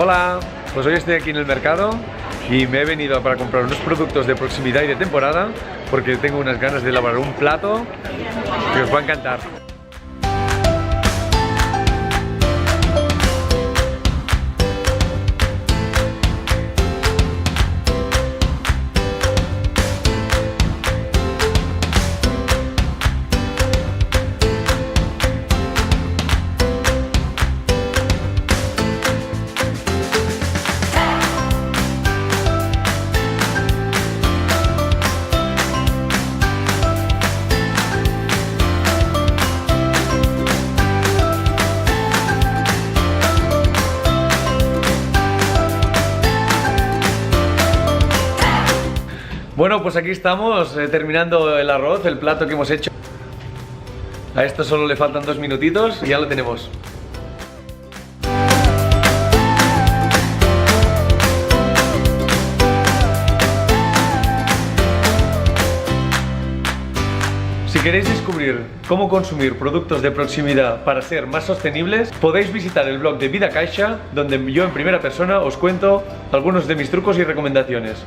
Hola, pues hoy estoy aquí en el mercado y me he venido para comprar unos productos de proximidad y de temporada porque tengo unas ganas de elaborar un plato que os va a encantar. Bueno, pues aquí estamos terminando el arroz, el plato que hemos hecho. A esto solo le faltan 2 minutitos y ya lo tenemos. Si queréis descubrir cómo consumir productos de proximidad para ser más sostenibles, podéis visitar el blog de Vida Caixa, donde yo en primera persona os cuento algunos de mis trucos y recomendaciones.